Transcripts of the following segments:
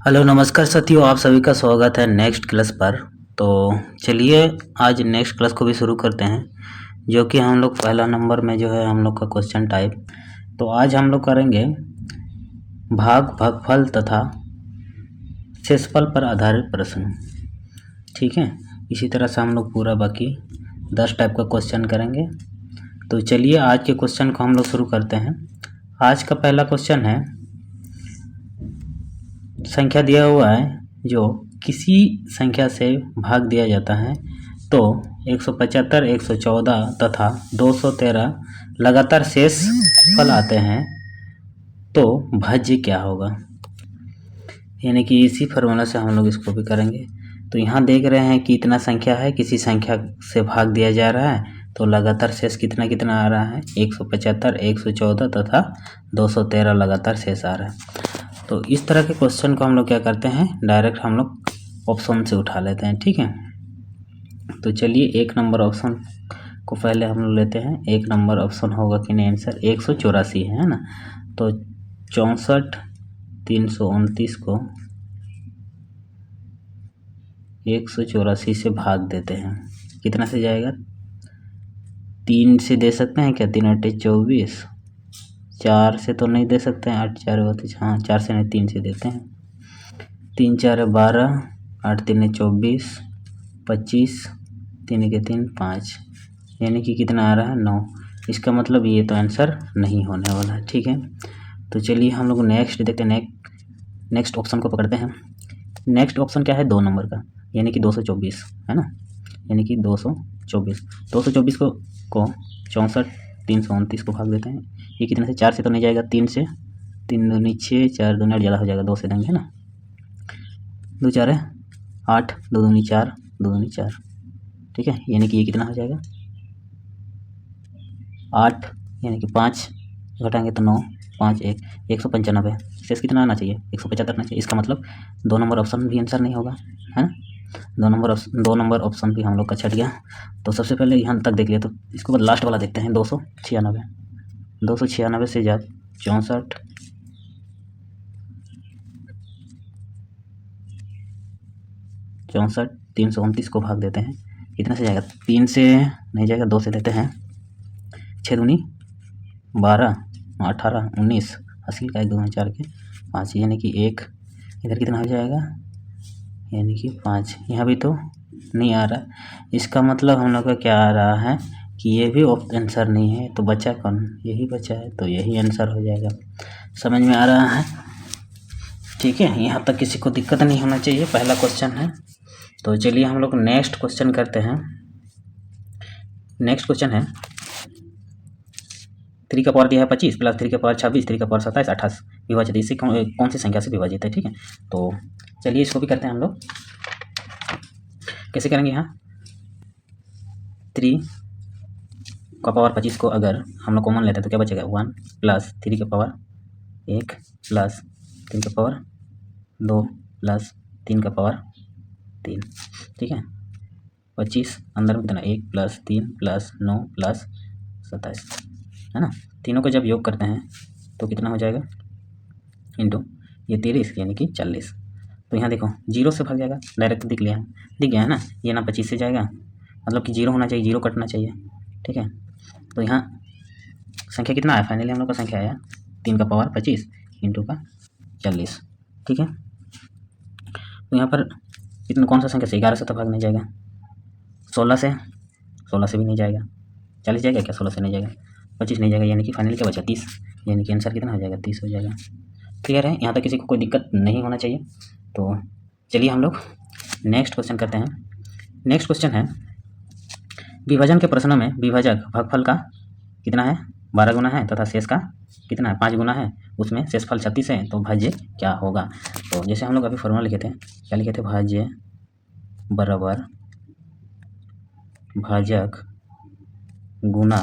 Hello नमस्कार साथियों, आप सभी का स्वागत है नेक्स्ट क्लास पर। तो चलिए आज नेक्स्ट क्लास को भी शुरू करते हैं, जो कि हम लोग पहला नंबर में जो है हम लोग का क्वेश्चन टाइप। तो आज हम लोग करेंगे भागफल तथा शेषफल पर आधारित प्रश्न। ठीक है, इसी तरह से हम लोग पूरा बाकी 10 टाइप का क्वेश्चन करेंगे। तो चलिए आज के क्वेश्चन को हम लोग शुरू करते हैं। आज का पहला क्वेश्चन है, संख्या दिया हुआ है जो किसी संख्या से भाग दिया जाता है तो 175, 114 तथा 213 लगातार शेष फल आते हैं तो भाज्य क्या होगा। यानी कि इसी फार्मूला से हम लोग इसको भी करेंगे। तो यहाँ देख रहे हैं कि इतना संख्या है, किसी संख्या से भाग दिया जा रहा है तो लगातार शेष कितना कितना आ रहा है, 175, 114 तथा 213 लगातार शेष आ रहा है। तो इस तरह के क्वेश्चन को हम लोग क्या करते हैं, डायरेक्ट हम लोग ऑप्शन से उठा लेते हैं। ठीक है, तो चलिए एक नंबर ऑप्शन को पहले हम लोग लेते हैं। एक नंबर ऑप्शन होगा कि नहीं, आंसर 184 है ना। तो 64 329 को 184 से भाग देते हैं, कितना से जाएगा, 3 से दे सकते हैं क्या, 3 8 24, 4 से तो नहीं दे सकते हैं, 8 4 32, हाँ 4 से नहीं 3 से देते हैं, 3 4 12, 8 3 24, 25, 3 के 3 5, यानी कि कितना आ रहा है 9। इसका मतलब ये तो आंसर नहीं होने वाला है। ठीक है, तो चलिए हम लोग नेक्स्ट देखते हैं। नेक्स्ट ऑप्शन को पकड़ते हैं। नेक्स्ट ऑप्शन क्या है, 2 नंबर का, यानी कि 224 है ना। यानी कि 224 को 64 329 को भाग देते हैं। ये कितने से, 4 से तो नहीं जाएगा, 3 से, 3 दूनी 6, 4 दूनी 8 ज़्यादा हो जाएगा, 2 से देंगे है ना, 2 4 है 8, 2 दूनी 4, 2 दूनी 4। ठीक है, यानी कि ये कितना हो जाएगा 8, यानी कि 5 घटाएंगे तो 9, 5 1, 195। शेष कितना आना चाहिए, 175 आना चाहिए। इसका मतलब 2 नंबर ऑप्शन भी आंसर नहीं होगा, है ना। 2 नंबर ऑप्शन भी हम लोग का छट गया। तो सबसे पहले यहाँ तक देख लिया, तो इसके बाद लास्ट वाला देखते हैं, 296। 296 से जा 64, 329 को भाग देते हैं, कितना से जाएगा, 3 से नहीं जाएगा, 2 से देते हैं, 6 दूनी 12, 18 19, 80 का 1 2 4 के 5, यानी कि 1 इधर कितना हो जाएगा, यानी कि 5। यहाँ भी तो नहीं आ रहा, इसका मतलब हम लोग का क्या आ रहा है कि ये भी आंसर नहीं है। तो बचा कौन, यही बचा है, तो यही आंसर हो जाएगा। समझ में आ रहा है। ठीक है, यहाँ तक किसी को दिक्कत नहीं होना चाहिए, पहला क्वेश्चन है। तो चलिए हम लोग नेक्स्ट क्वेश्चन करते हैं। नेक्स्ट क्वेश्चन है, 3 का पावर दिया है 25 प्लस 3 का पावर 26, 3 का पावर 27 28 विभाजित, इससे कौन सी संख्या से विभाजित है। ठीक है, तो चलिए इसको भी करते हैं हम लोग। कैसे करेंगे, यहाँ 3 का पावर 25 को अगर हम लोग कॉमन लेते हैं तो क्या बचेगा, 1 प्लस 3 का पावर 1 प्लस 3 का पावर 2 प्लस 3 का पावर 3। ठीक है, 25 अंदर में कितना, 1 प्लस 3 प्लस 9 प्लस 27, है ना। तीनों को जब योग करते हैं तो कितना हो जाएगा, इंटू ये 30, यानी कि 40। तो यहाँ देखो 0 से भाग जाएगा, डायरेक्ट दिख गया है ना। ये ना 25 से जाएगा, मतलब कि 0 होना चाहिए, 0 कटना चाहिए। ठीक है, तो यहाँ संख्या कितना आया, फाइनली हम लोग का संख्या आया 3 का पावर 25 इंटू का 40। ठीक है, तो यहाँ पर कितना, कौन सा संख्या से, 11 से तो भाग नहीं जाएगा, 16 से भी नहीं जाएगा, 40 जाएगा क्या, 16 से नहीं जाएगा, 25 नहीं जाएगा, यानी कि फाइनली क्या बचा, 30, यानी कि आंसर कितना हो जाएगा, 30 हो जाएगा। क्लियर है, यहाँ तक किसी को कोई दिक्कत नहीं होना चाहिए। तो चलिए हम लोग नेक्स्ट क्वेश्चन करते हैं। नेक्स्ट क्वेश्चन है, विभाजन के प्रश्न में विभाजक भागफल का कितना है, 12 गुना है, तथा शेष का कितना है, 5 गुना है, उसमें शेषफल 36 है, तो भाज्य क्या होगा। तो जैसे हम लोग अभी फॉर्मूला लिखे थे, क्या लिखे थे, भाज्य बराबर भाजक गुना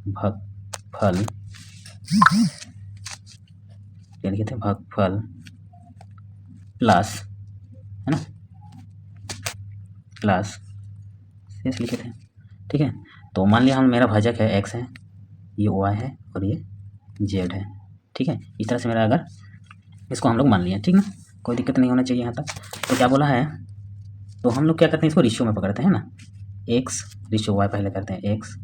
भागफल, क्या लिखे थे, भागफल प्लस, है ना, प्लस शेष लिखे थे। ठीक है, तो मान लिया हम, मेरा भाजक है x है, ये y है और ये z है। ठीक है, इस तरह से मेरा अगर इसको हम लोग मान लिया, ठीक ना। कोई दिक्कत नहीं होना चाहिए यहाँ तक। तो क्या बोला है, तो हम लोग क्या करते हैं, इसको रेशियो में पकड़ते हैं ना, एक्स रेशियो वाई पहले करते हैं, एक्स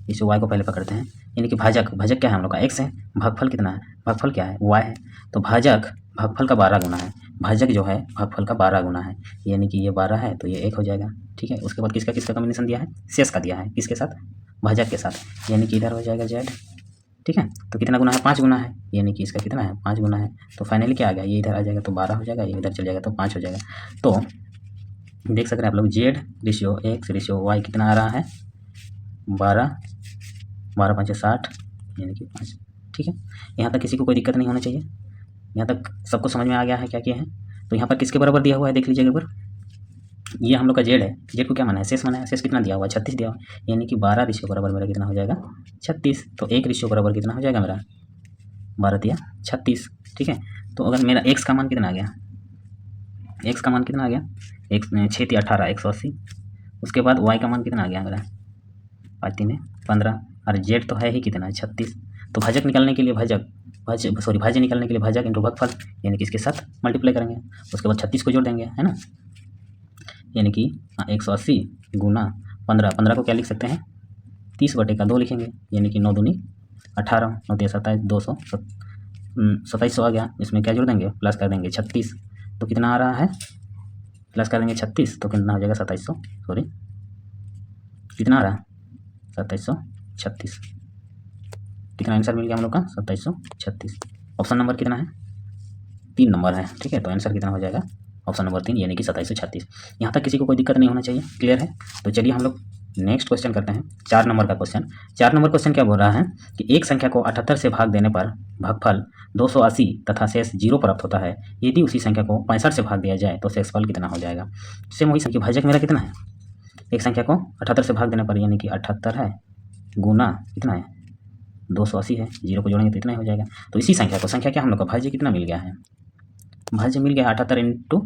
रेशियो वाई को पहले पकड़ते हैं, यानी कि भाजक क्या है हम लोग का, एक्स है, भागफल कितना है, भागफल क्या है, वाई है, तो भाजक भागफल का 12 गुना है, भाजक जो है भागफल का 12 गुना है, यानी कि ये 12 है तो ये 1 हो जाएगा, ठीक है। उसके बाद किसका किसका कॉम्बिनेशन दिया है, शेष का दिया है, किसके साथ, भाजक के साथ, यानी कि इधर हो जाएगा जेड, ठीक है। तो कितना गुना है, 5 गुना है, यानी कि इसका कितना है, 5 गुना है, तो फाइनली क्या आ गया, ये इधर आ जाएगा तो 12 हो जाएगा, ये इधर चल जाएगा तो 5 हो जाएगा। तो देख सकते हैं आप लोग, Z ratio X ratio Y कितना आ रहा है, 12 12 5 60, यानी कि 5, ठीक है। यहाँ तक किसी को कोई दिक्कत नहीं होना चाहिए, यहाँ तक सबको समझ में आ गया है क्या किया है। तो यहाँ पर किसके बराबर दिया हुआ है, देख लीजिएगा एक बार, ये हम लोग का जेड है, जेड को क्या माना है, शेष माना है, शेष कितना दिया हुआ है, 36 दिया हुआ है, यानी कि 12 रेशियो बराबर मेरा कितना हो जाएगा, 36। तो 1 रेशियो बराबर कितना हो जाएगा मेरा, 12 दिया 36, ठीक है। तो अगर मेरा एक्स का मान कितना आ गया, एक्स का मान कितना आ गया, एक्स 6 3 18 180, उसके बाद वाई का मान कितना आ गया मेरा, 5 3 15, और जेड तो है ही कितना, 36। तो भाजक निकालने के लिए भाज्य निकालने के लिए भाजक इंटू भागफल, यानी कि इसके साथ मल्टीप्लाई करेंगे, उसके बाद 36 को जोड़ देंगे, है ना, यानी कि 180 गुना 15, 15 को क्या लिख सकते हैं, 30/2 लिखेंगे, यानी कि 9 दूनी 18, 9 3 27, 200 2700 आ गया। इसमें क्या जोड़ देंगे, प्लस कर देंगे 36, तो कितना आ रहा है, प्लस कर देंगे 36 तो कितना हो जाएगा 2700, सॉरी कितना आ रहा है 2736, कितना आंसर मिल गया हम लोग का 2736। ऑप्शन नंबर कितना है, 3 नंबर है, ठीक है। तो आंसर कितना हो जाएगा, ऑप्शन नंबर 3, यानी कि 2736। यहाँ तक किसी को कोई दिक्कत नहीं होना चाहिए, क्लियर है। तो चलिए हम लोग नेक्स्ट क्वेश्चन करते हैं, 4 नंबर का क्वेश्चन। 4 नंबर क्वेश्चन क्या बोल रहा है कि एक संख्या को 78 से भाग देने पर भागफल 280 तथा शेष 0 प्राप्त होता है, यदि उसी संख्या को 65 से भाग दिया जाए तो शेषफल कितना हो जाएगा। सेम वही संख्या, भाजक मेरा कितना है, एक संख्या को 78 से भाग देने पर, यानी कि 78 है गुना कितना है 280 है, 0 को जोड़ेंगे तो इतना ही हो जाएगा। तो इसी संख्या को, संख्या क्या हम लोग का भाज्य कितना मिल गया है, भाज्य मिल गया 78 इंटू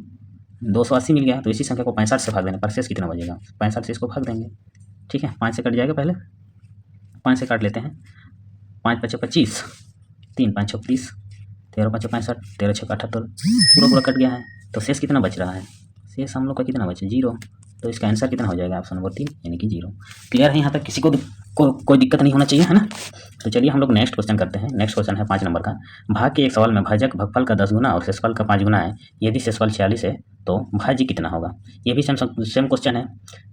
280 मिल गया, तो इसी संख्या को 65 से भाग देने पर शेष कितना बचेगा, 65 से इसको भाग देंगे, ठीक है। 5 से कट जाएगा, पहले 5 से काट लेते हैं, 5 5 25, 3 5 36, 13 5 65, 13 6 78, पूरा कट गया है। तो शेष कितना बच रहा है, शेष हम लोग का कितना बचे 0, तो इसका आंसर कितना हो जाएगा, ऑप्शन नंबर 3, यानी कि 0। क्लियर है, यहाँ तक किसी को कोई दिक्कत नहीं होना चाहिए, है ना। तो चलिए हम लोग नेक्स्ट क्वेश्चन करते हैं। नेक्स्ट क्वेश्चन है 5 नंबर का, भाग के एक सवाल में भाजक भागफल का 10 गुना और शेषफल का 5 गुना है, यदि शेषफल 46 है तो भाज्य कितना होगा। ये भी सेम क्वेश्चन है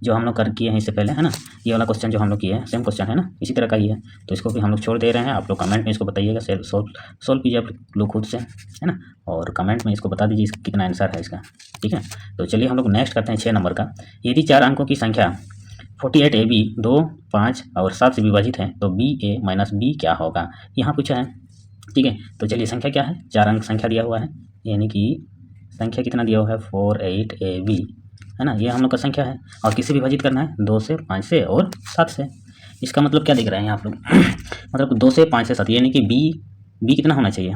जो हम लोग किए हैं इससे पहले, है ना। ये वाला क्वेश्चन जो हम लोग किए हैं सेम क्वेश्चन है ना, इसी तरह का ही है। तो इसको भी हम लोग छोड़ दे रहे हैं, आप लोग कमेंट में इसको बताइएगा, सोल्व कीजिए आप लोग खुद से, है ना, और कमेंट में इसको बता दीजिए कितना आंसर है इसका, ठीक है। तो चलिए हम लोग नेक्स्ट करते हैं 6 नंबर का, यदि 4 अंकों की संख्या 48AB 2 5 और 7 से विभाजित है तो BA माइनस B क्या होगा, यहाँ पूछा है, ठीक है। तो चलिए संख्या क्या है, 4 अंक संख्या दिया हुआ है, यानी कि संख्या कितना दिया हुआ है 48AB, है ना, ये हम लोग का संख्या है, और किससे विभाजित करना है 2 से 5 से और 7 से। इसका मतलब क्या दिख रहा है यहाँ आप लोग मतलब 2 से 5 से 7, यानी कि B कितना होना चाहिए,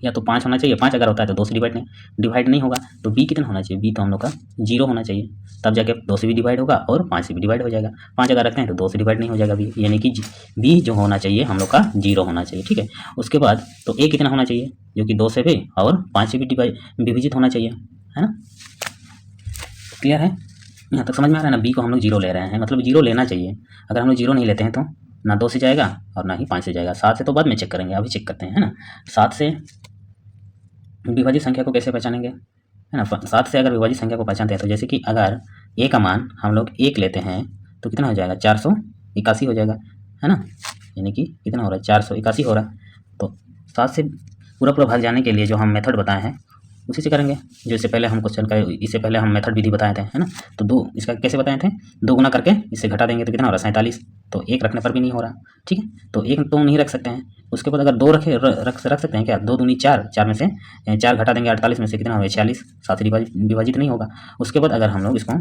या तो 5 होना चाहिए, 5 अगर होता है तो 2 से डिवाइड नहीं होगा, तो B कितना होना चाहिए, B तो हम लोग का 0 होना चाहिए, तब जाके 2 से भी डिवाइड होगा और 5 से भी डिवाइड हो जाएगा। 5 अगर रखते हैं तो 2 से डिवाइड नहीं हो जाएगा B, यानी कि B जो होना चाहिए हम लोग का 0 होना चाहिए, ठीक है। उसके बाद तो A कितना होना चाहिए, जो कि 2 से भी और 5 से भी विभाजित होना चाहिए, है ना। क्लियर है, यहाँ तक समझ में आ रहा है ना। B को हम लोग 0 ले रहे हैं, मतलब 0 लेना चाहिए। अगर हम लोग 0 नहीं लेते हैं तो ना 2 से जाएगा और ना ही 5 से जाएगा। 7 से तो बाद में चेक करेंगे, अभी चेक करते हैं, है ना। 7 से विभाजित संख्या को कैसे पहचानेंगे, है ना। 7 से अगर विभाजित संख्या को पहचानते हैं तो जैसे कि अगर A का मान हम लोग 1 लेते हैं तो कितना हो जाएगा 481 हो जाएगा, है ना, यानी कि कितना हो रहा है 481 हो रहा है। तो 7 से पूरा भाग जाने के लिए जो हम मेथड बताए हैं उसी से करेंगे, जो इससे पहले हम क्वेश्चन का इससे पहले हम मेथड विधि बताए थे, है ना। तो 2 इसका कैसे बताए थे, 2 गुना करके इससे घटा देंगे तो कितना हो रहा है 47, तो 1 रखने पर भी नहीं हो रहा, ठीक है। तो 1 तो नहीं रख सकते हैं, उसके बाद अगर 2 रख सकते हैं क्या, 2 दूनी 4, 4 में से 4 घटा देंगे 48 में से कितना होगा 46, 7 से विभाजित नहीं होगा। उसके बाद अगर हम लोग इसको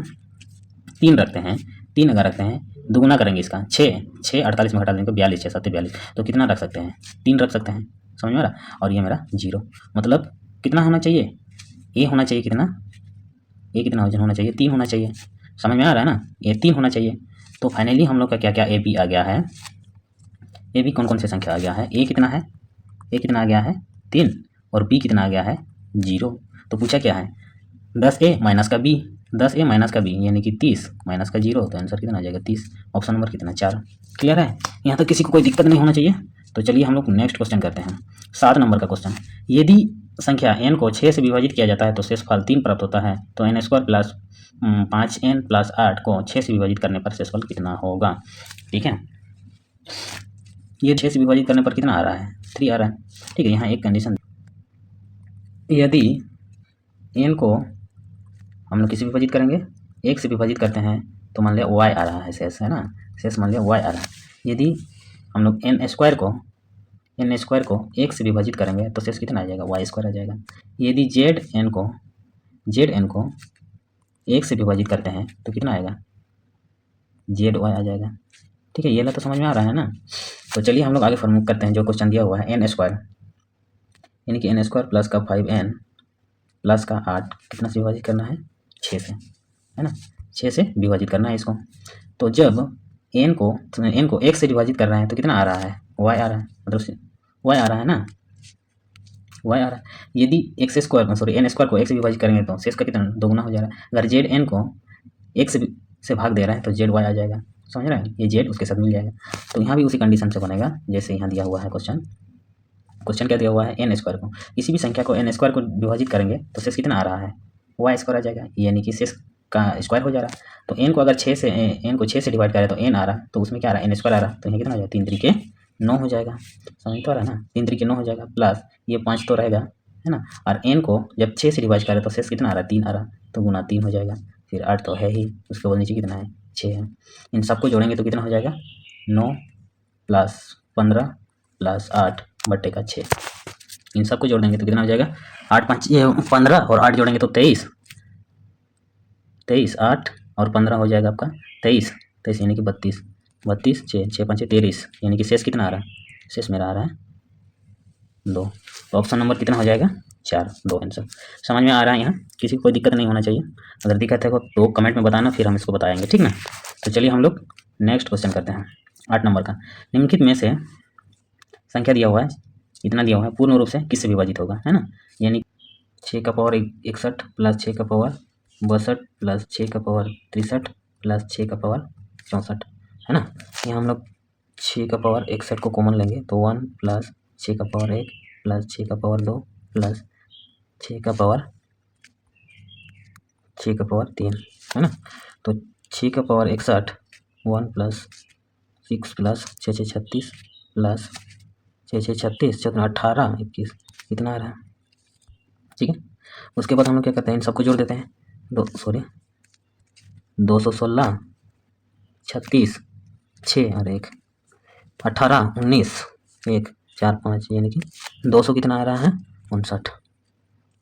3 रखते हैं, 3 अगर रखते हैं, दुगुना करेंगे इसका 6 48 में घटा देंगे 42, 6 7 42, तो कितना रख सकते हैं 3 रख सकते हैं, समझ में आ रहा। और ये मेरा 0, मतलब कितना होना चाहिए, A होना चाहिए कितना, A कितना होना चाहिए 3 होना चाहिए, समझ में आ रहा है ना, ये 3 होना चाहिए। तो फाइनली हम लोग का क्या क्या AB आ गया है, AB कौन कौन से संख्या आ गया है, A कितना है, A कितना आ गया है 3 और B कितना आ गया है 0। तो पूछा क्या है 10A माइनस का B, 10A माइनस का B यानी कि 30 माइनस का 0, तो आंसर कितना आ जाएगा 30। ऑप्शन नंबर कितना 4। क्लियर है, यहाँ तक किसी को कोई दिक्कत नहीं होना चाहिए। तो चलिए हम लोग नेक्स्ट क्वेश्चन करते हैं। 7 नंबर का क्वेश्चन, यदि संख्या n को 6 से विभाजित किया जाता है तो शेषफल 3 प्राप्त होता है, तो n² प्लस 5n प्लस 8 को 6 से विभाजित करने पर शेषफल कितना होगा। ठीक है, ये 6 से विभाजित करने पर कितना आ रहा है 3 आ रहा है। ठीक है, यहाँ एक कंडीशन, यदि n को हम लोग किसी विभाजित करेंगे 1 से विभाजित करते हैं तो मान लिया y आ रहा है, शेष है ना, शेष मान लिया y आ रहा है। यदि हम लोग n² को 1 से विभाजित करेंगे तो शेष कितना आ जाएगा y² आ जाएगा। यदि zn को 1 से विभाजित करते हैं तो कितना आएगा zy आ जाएगा। ठीक है, ये ला तो समझ में आ रहा है ना। तो चलिए हम लोग आगे फॉर्मूला करते हैं जो क्वेश्चन दिया हुआ है n² यानी कि n² प्लस का 5n प्लस का 8 कितना से विभाजित करना है 6 से, है ना, 6 से विभाजित करना है इसको। तो जब n को 1 से विभाजित कर रहे हैं तो कितना आ रहा है y आ रहा है, मतलब y आ रहा है ना, y आ रहा है। यदि n² को 1 से विभाजित करेंगे तो शेष का कितना दोगुना हो जा रहा है। अगर zn को 1 से भाग दे रहा है तो zy आ जाएगा, समझ रहे हैं, ये z उसके साथ मिल जाएगा। तो यहाँ भी उसी कंडीशन से बनेगा जैसे यहाँ दिया हुआ है क्वेश्चन क्या दिया हुआ है n² को, किसी भी संख्या को n² को विभाजित करेंगे तो शेष कितना आ रहा है y² आ जाएगा, यानी कि शेष का स्क्वायर हो जा रहा है। तो n को 6 से डिवाइड करें तो n आ रहा है, तो उसमें क्या आ रहा है n² आ रहा है, तो यहाँ कितना हो जाएगा 3 3 9 हो जाएगा, समझ तो आ रहा है ना, 3 3 9 हो जाएगा, प्लस ये 5 तो रहेगा, है ना, और n को जब 6 से डिवाइड करें तो शेष कितना आ रहा है 3 आ रहा है, तो गुना 3 हो जाएगा, फिर 8 तो है ही, उसके बाद नीचे कितना है 6 है। इन सबको जोड़ेंगे तो कितना हो जाएगा 9 प्लस 15 प्लस 8 बट्टे का 6, इन सबको जोड़ देंगे तो कितना हो जाएगा 8 5 15 और 8 जोड़ेंगे तो 23, 8 और 15 हो जाएगा आपका 23 यानी कि 32 6 5 23, यानी कि शेष कितना आ रहा है, शेष मेरा आ रहा है 2। तो ऑप्शन नंबर कितना हो जाएगा 4, 2 आंसर। समझ में आ रहा है, यहाँ किसी को कोई दिक्कत नहीं होना चाहिए। अगर दिक्कत है तो कमेंट में बताना, फिर हम इसको बताएंगे, ठीक ना। तो चलिए हम लोग नेक्स्ट क्वेश्चन करते हैं 8 नंबर का। निम्नलिखित में से संख्या दिया हुआ है, इतना दिया हुआ है, पूर्ण रूप से किससे विभाजित होगा, है ना, यानी 6 का पावर 61 प्लस 6 का पावर 62 प्लस 6 का पावर 63 प्लस 6 का पावर 64, है ना। यहाँ हम लोग 6 का पावर 61 को कॉमन लेंगे तो 1 प्लस 6 का पावर 1 प्लस 6 का पावर 2 प्लस 6 का पावर 3, है ना। तो 6 का पावर 61 1 प्लस 6 प्लस 6 6 36 प्लस 6 6 36 18 21 इतना आ रहा है, ठीक है। उसके बाद हम लोग क्या करते हैं, इन सबको जोड़ देते हैं, 216 36 6 और 1 18 19 1 4 5 यानी कि 200 कितना आ रहा है 59,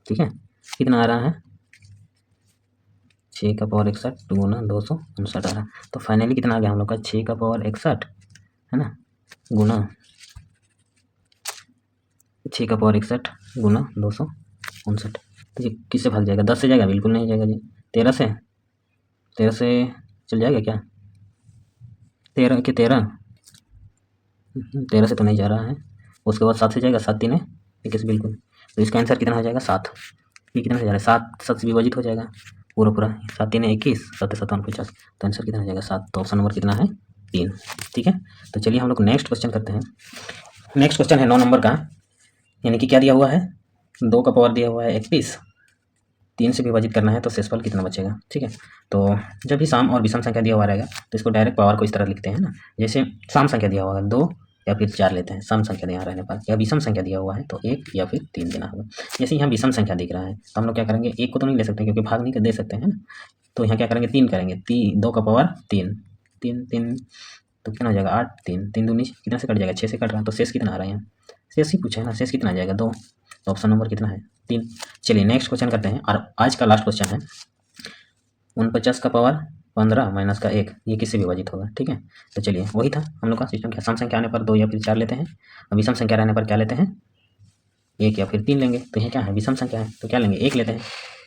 ठीक है। कितना आ रहा है 6 का पावर 61 गुना 259 आ रहा है। तो फाइनली कितना आ गया हम लोग का 6 का पावर 61, है ना, गुना 6 का पावर 61 गुना 259। तो ये किससे भाग जाएगा 10 से जाएगा, बिल्कुल नहीं जाएगा जी। 13 से चल जाएगा क्या, 13 के 13 से तो नहीं जा रहा है। उसके बाद 7 से जाएगा, 7 3 21 बिल्कुल। तो इसका आंसर कितना हो जाएगा 7। ये कितना से जा रहा है 7 से विभाजित हो जाएगा पूरा 7 3 21 7 7 50, तो आंसर कितना हो जाएगा 7। तो ऑप्शन नंबर कितना है 3, ठीक है। तो चलिए हम लोग नेक्स्ट क्वेश्चन करते हैं। नेक्स्ट क्वेश्चन है 9 नंबर का, यानी कि क्या दिया हुआ है 2 का पावर दिया हुआ है 31, 3 से विभाजित करना है तो शेषफल कितना बचेगा, ठीक है। तो जब भी सम और विषम संख्या दिया हुआ रहेगा तो इसको डायरेक्ट पावर को इस तरह लिखते हैं ना, जैसे सम संख्या दिया हुआ है 2 या फिर 4 लेते हैं, सम संख्या यहाँ रहने पर, या विषम संख्या दिया हुआ है तो 1 या फिर 3 देना होगा। जैसे यहाँ विषम संख्या दिख रहा है तो हम लोग क्या करेंगे, 1 को तो नहीं ले सकते क्योंकि भाग नहीं कर दे सकते हैं ना, तो यहाँ क्या करेंगे 3 करेंगे, 2 का पावर 3 तो कितना हो जाएगा 8 3 दूनी कितना से कट जाएगा 6 से कट रहा है, तो शेष कितना आ रहा है यहाँ, शेष ही पूछा है ना, शेष कितना आ जाएगा 2। तो ऑप्शन नंबर कितना है 3। चलिए नेक्स्ट क्वेश्चन करते हैं, और आज का लास्ट क्वेश्चन है 49 का पावर 15 माइनस का 1, ये किससे विभाजित होगा, ठीक है। तो चलिए वही था हम लोग का सिस्टम, क्या सम संख्या आने पर 2 या फिर 4 लेते हैं, और विषम संख्या रहने पर क्या लेते हैं 1 या फिर 3 लेंगे। तो ये क्या है विषम संख्या है तो क्या लेंगे 1 लेते हैं,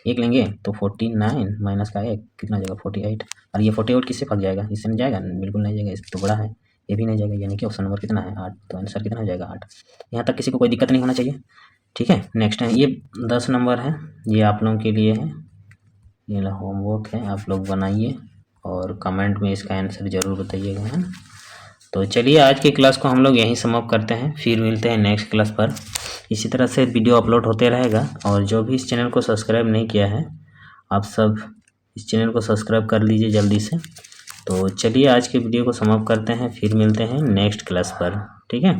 1 लेंगे तो 49 माइनस का 1 कितना हो जाएगा 48, और ये 48 किससे भाग जाएगा, इससे नहीं जाएगा, बिल्कुल नहीं जाएगा, इससे तो बड़ा है, ये भी नहीं जाएगा, यानी कि ऑप्शन नंबर कितना है 8। तो आंसर कितना हो जाएगा 8। यहाँ तक किसी को कोई दिक्कत नहीं होना चाहिए। ठीक है। नेक्स्ट है ये 10 नंबर है, ये आप लोगों के लिए है, ये होमवर्क है, आप लोग बनाइए और कमेंट में इसका आंसर ज़रूर बताइएगा, है ना। तो चलिए आज की क्लास को हम लोग यहीं समाप्त करते हैं, फिर मिलते हैं नेक्स्ट क्लास पर। इसी तरह से वीडियो अपलोड होते रहेगा, और जो भी इस चैनल को सब्सक्राइब नहीं किया है आप सब इस चैनल को सब्सक्राइब कर लीजिए जल्दी से। तो चलिए आज के वीडियो को समाप्त करते हैं, फिर मिलते हैं नेक्स्ट क्लास पर, ठीक है।